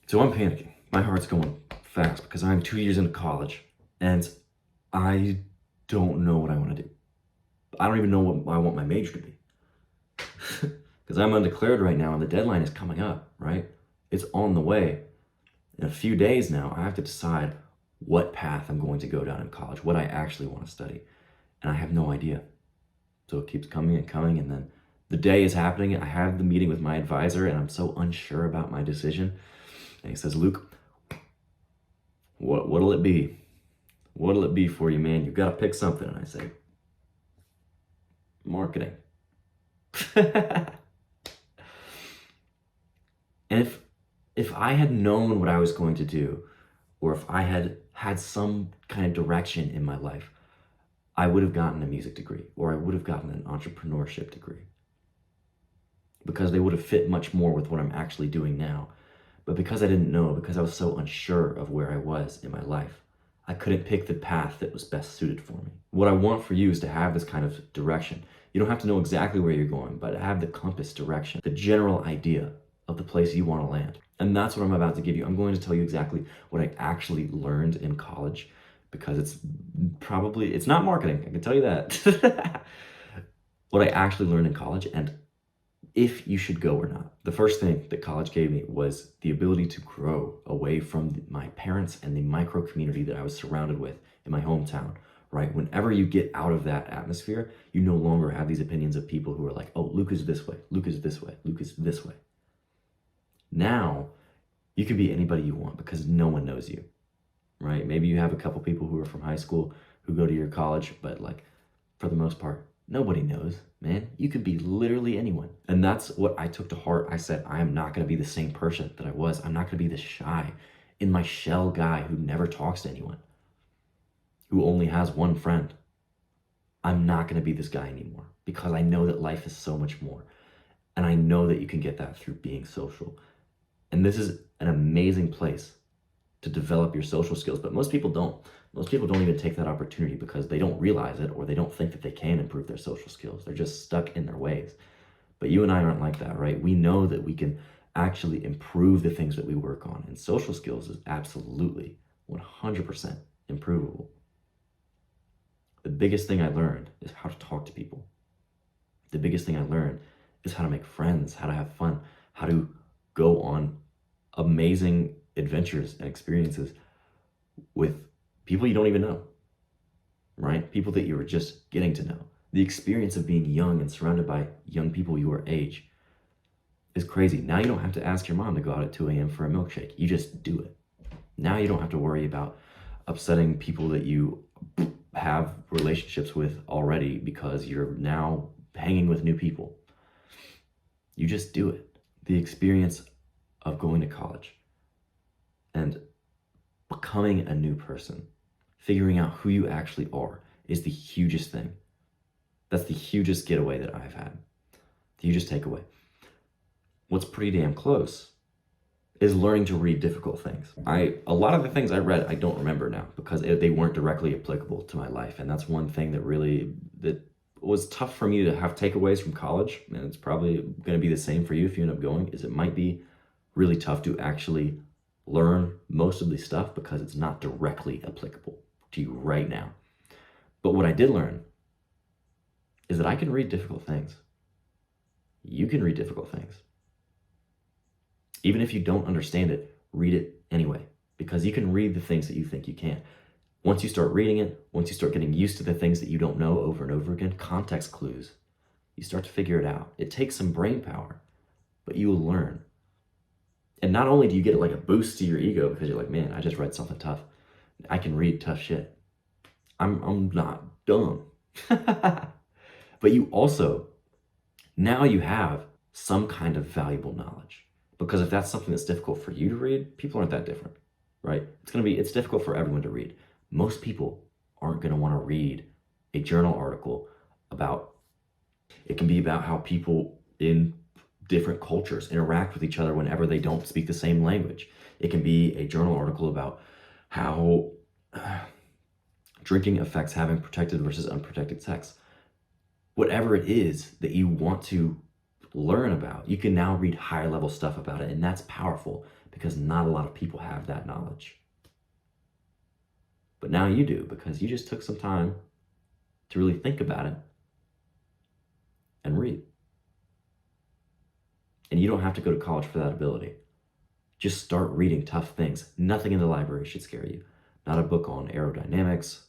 So I'm panicking. My heart's going fast because I'm 2 years into college and I don't know what I want to do. I don't even know what I want my major to be. Because I'm undeclared right now and the deadline is coming up, right? It's on the way. In a few days now, I have to decide what path I'm going to go down in college, what I actually want to study. And I have no idea. So it keeps coming and coming, and then the day is happening. I have the meeting with my advisor and I'm so unsure about my decision. And he says, Luke, what'll it be? What'll it be for you, man? You've got to pick something. And I say, marketing. And if I had known what I was going to do, or if I had had some kind of direction in my life, I would have gotten a music degree, or I would have gotten an entrepreneurship degree, because they would have fit much more with what I'm actually doing now. But because I didn't know, because I was so unsure of where I was in my life, I couldn't pick the path that was best suited for me. What I want for you is to have this kind of direction. You don't have to know exactly where you're going, but have the compass direction, the general idea of the place you want to land. And that's what I'm about to give you. I'm going to tell you exactly what I actually learned in college, because it's not marketing, I can tell you that. What I actually learned in college, and if you should go or not. The first thing that college gave me was the ability to grow away from my parents and the micro community that I was surrounded with in my hometown, right? Whenever you get out of that atmosphere, you no longer have these opinions of people who are like, oh, Luke is this way, Luke is this way, Luke is this way. Now, you can be anybody you want because no one knows you, right? Maybe you have a couple people who are from high school who go to your college, but like, for the most part, nobody knows, man. You could be literally anyone. And that's what I took to heart. I said, I am not going to be the same person that I was. I'm not going to be this shy, in my shell guy who never talks to anyone, who only has one friend. I'm not going to be this guy anymore, because I know that life is so much more. And I know that you can get that through being social. And this is an amazing place to develop your social skills, but most people don't. Most people don't even take that opportunity because they don't realize it, or they don't think that they can improve their social skills. They're just stuck in their ways. But you and I aren't like that, right? We know that we can actually improve the things that we work on, and social skills is absolutely 100% improvable. The biggest thing I learned is how to talk to people. The biggest thing I learned is how to make friends, how to have fun, how to go on amazing adventures and experiences with people you don't even know, right? People that you were just getting to know. The experience of being young and surrounded by young people your age is crazy. Now you don't have to ask your mom to go out at 2 a.m. for a milkshake. You just do it. Now you don't have to worry about upsetting people that you have relationships with already because you're now hanging with new people. You just do it. The experience of going to college and becoming a new person, figuring out who you actually are, is the hugest thing. That's the hugest getaway that I've had, the hugest takeaway. What's pretty damn close is learning to read difficult things. A lot of the things I read, I don't remember now because they weren't directly applicable to my life. And that's one thing that was tough for me to have takeaways from college. And it's probably going to be the same for you if you end up going, is it might be really tough to actually learn most of the stuff because it's not directly applicable to you right now. But what I did learn is that I can read difficult things. You can read difficult things. Even if you don't understand it, read it anyway, because you can read the things that you think you can't. Once you start reading it, once you start getting used to the things that you don't know over and over again, context clues, you start to figure it out. It takes some brain power, but you will learn. And not only do you get like a boost to your ego because you're like, man, I just read something tough. I can read tough shit. I'm not dumb. But you also, now you have some kind of valuable knowledge. Because if that's something that's difficult for you to read, people aren't that different, right? It's difficult for everyone to read. Most people aren't going to want to read a journal article it can be about how people in different cultures interact with each other whenever they don't speak the same language. It can be a journal article about how drinking affects having protected versus unprotected sex. Whatever it is that you want to learn about, you can now read higher level stuff about it, and that's powerful because not a lot of people have that knowledge. But now you do, because you just took some time to really think about it and read. And you don't have to go to college for that ability. Just start reading tough things. Nothing in the library should scare you. Not a book on aerodynamics,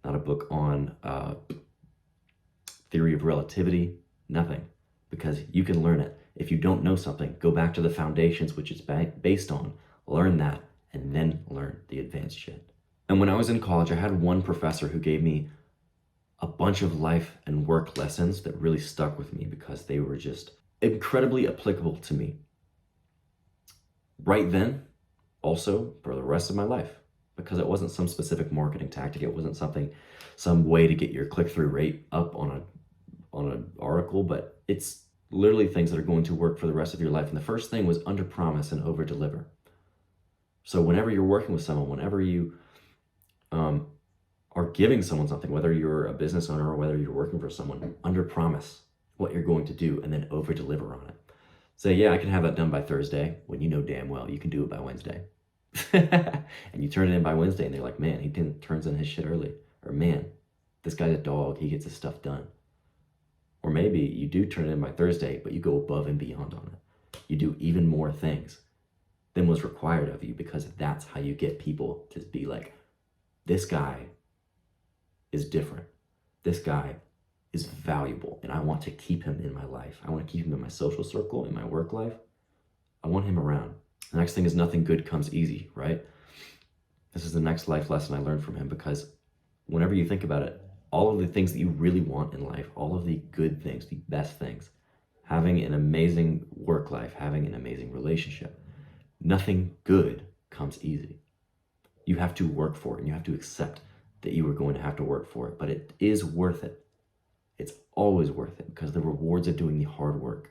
not a book on theory of relativity, nothing. Because you can learn it. If you don't know something, go back to the foundations, which it's based on, learn that, and then learn the advanced shit. And when I was in college, I had one professor who gave me a bunch of life and work lessons that really stuck with me because they were just incredibly applicable to me right then, also for the rest of my life, because it wasn't some specific marketing tactic. It wasn't some way to get your click-through rate up on an article, but it's literally things that are going to work for the rest of your life. And the first thing was under promise and over deliver. So whenever you're working with someone, whenever you are giving someone something, whether you're a business owner or whether you're working for someone, under promise what you're going to do and then over deliver on it. Say, yeah, I can have that done by Thursday, when you know damn well you can do it by Wednesday. And you turn it in by Wednesday and they're like, man, he turns in his shit early. Or man, this guy's a dog, he gets his stuff done. Or maybe you do turn it in by Thursday, but you go above and beyond on it. You do even more things than was required of you, because that's how you get people to be like, this guy is different. This guy is valuable, and I want to keep him in my life. I want to keep him in my social circle, in my work life. I want him around. The next thing is nothing good comes easy, right? This is the next life lesson I learned from him, because whenever you think about it, all of the things that you really want in life, all of the good things, the best things, having an amazing work life, having an amazing relationship, nothing good comes easy. You have to work for it, and you have to accept that you are going to have to work for it, but it is worth it. It's always worth it, because the rewards of doing the hard work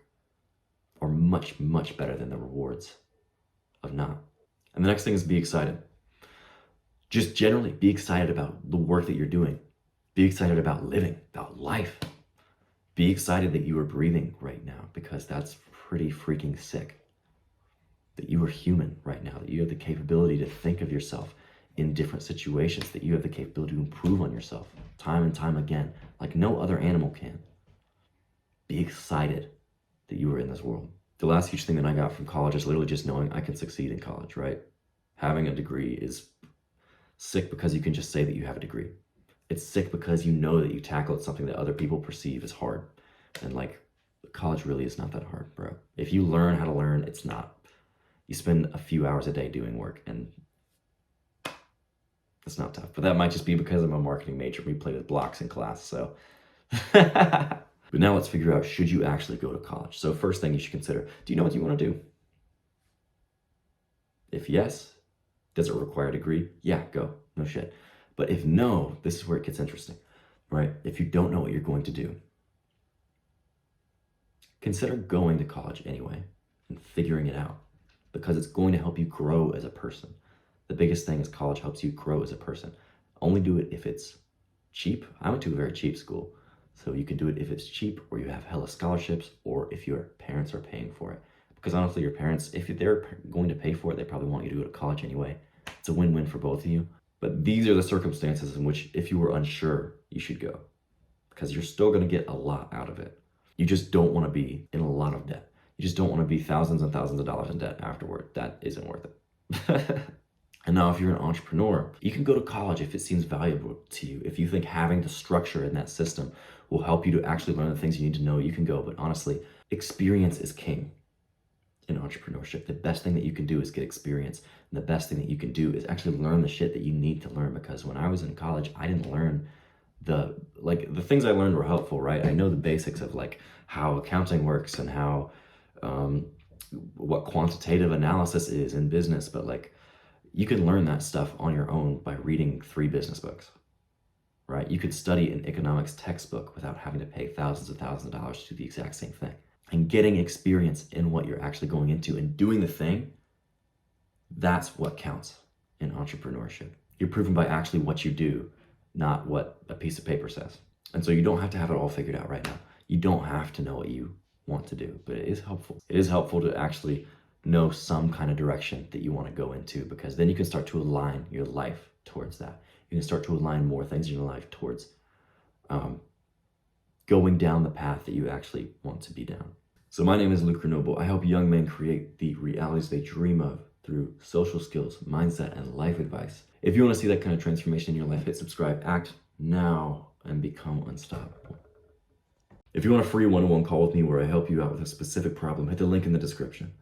are much, much better than the rewards of not. And the next thing is be excited. Just generally be excited about the work that you're doing. Be excited about living, about life. Be excited that you are breathing right now, because that's pretty freaking sick. That you are human right now, that you have the capability to think of yourself in different situations, that you have the capability to improve on yourself time and time again, like no other animal can. Be excited that you are in this world. The last huge thing that I got from college is literally just knowing I can succeed in college, right? Having a degree is sick because you can just say that you have a degree. It's sick because you know that you tackled something that other people perceive as hard. And like, college really is not that hard, bro. If you learn how to learn, it's not. You spend a few hours a day doing work, and it's not tough. But that might just be because I'm a marketing major. We played with blocks in class, so. But now let's figure out, should you actually go to college? So first thing you should consider, do you know what you want to do? If yes, does it require a degree? Yeah, go, no shit. But if no, this is where it gets interesting, right? If you don't know what you're going to do, consider going to college anyway and figuring it out, because it's going to help you grow as a person. The biggest thing is college helps you grow as a person. Only do it if it's cheap. I went to a very cheap school, so you can do it if it's cheap, or you have hella scholarships, or if your parents are paying for it. Because honestly, your parents, if they're going to pay for it, they probably want you to go to college anyway. It's a win-win for both of you. But these are the circumstances in which, if you were unsure, you should go, because you're still going to get a lot out of it. You just don't want to be in a lot of debt. You just don't want to be thousands and thousands of dollars in debt afterward. That isn't worth it. And now if you're an entrepreneur, you can go to college if it seems valuable to you. If you think having the structure in that system will help you to actually learn the things you need to know, you can go. But honestly, experience is king in entrepreneurship. The best thing that you can do is get experience. And the best thing that you can do is actually learn the shit that you need to learn. Because when I was in college, I didn't learn the things I learned were helpful, right? I know the basics of like how accounting works and how, what quantitative analysis is in business, but like, you can learn that stuff on your own by reading 3 business books, right? You could study an economics textbook without having to pay thousands and thousands of dollars to do the exact same thing. And getting experience in what you're actually going into and doing the thing, that's what counts in entrepreneurship. You're proven by actually what you do, not what a piece of paper says. And so you don't have to have it all figured out right now. You don't have to know what you want to do, but it is helpful. It is helpful to actually know some kind of direction that you want to go into, because then you can start to align your life towards that. You can start to align more things in your life towards going down the path that you actually want to be down. So my name is Luke Grenoble. I help young men create the realities they dream of through social skills, mindset, and life advice. If you want to see that kind of transformation in your life, hit subscribe, act now, and become unstoppable. If you want a free one-on-one call with me where I help you out with a specific problem, hit the link in the description.